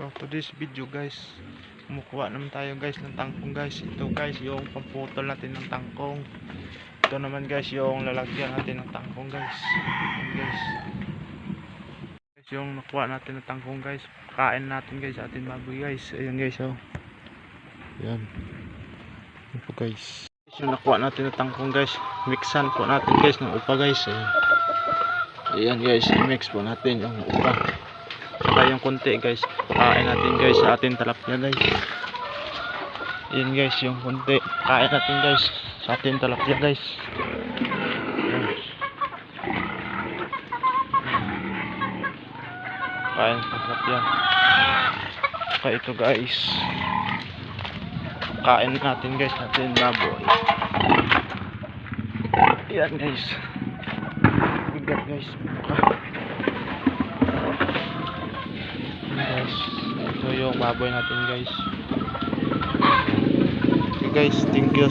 So to this video guys, kumukuha naman tayo guys ng tangkong guys. Ito guys yung pamputol natin ng tangkong. Ito naman guys yung lalagyan natin ng tangkong guys. Ayan, guys yung nakuha natin ng tangkong guys. Kain natin guys sa ating baboy guys. Ayan guys oh. Ayan. Ito guys. Yung nakuha natin ng tangkong guys. Mixan po natin guys ng upa guys. Ayan. Ayan guys, mix po natin yung upa. Saka yung konti guys, kain natin guys sa ating talapya guys. Ayan guys yung konti, kain natin guys sa ating talapya guys. Ayan. Kain sa talapya. Saka ito guys, kain natin guys sa ating baboy. Ayan guys, bigat guys. Guys, ito yung baboy natin guys. Okay guys, thank you.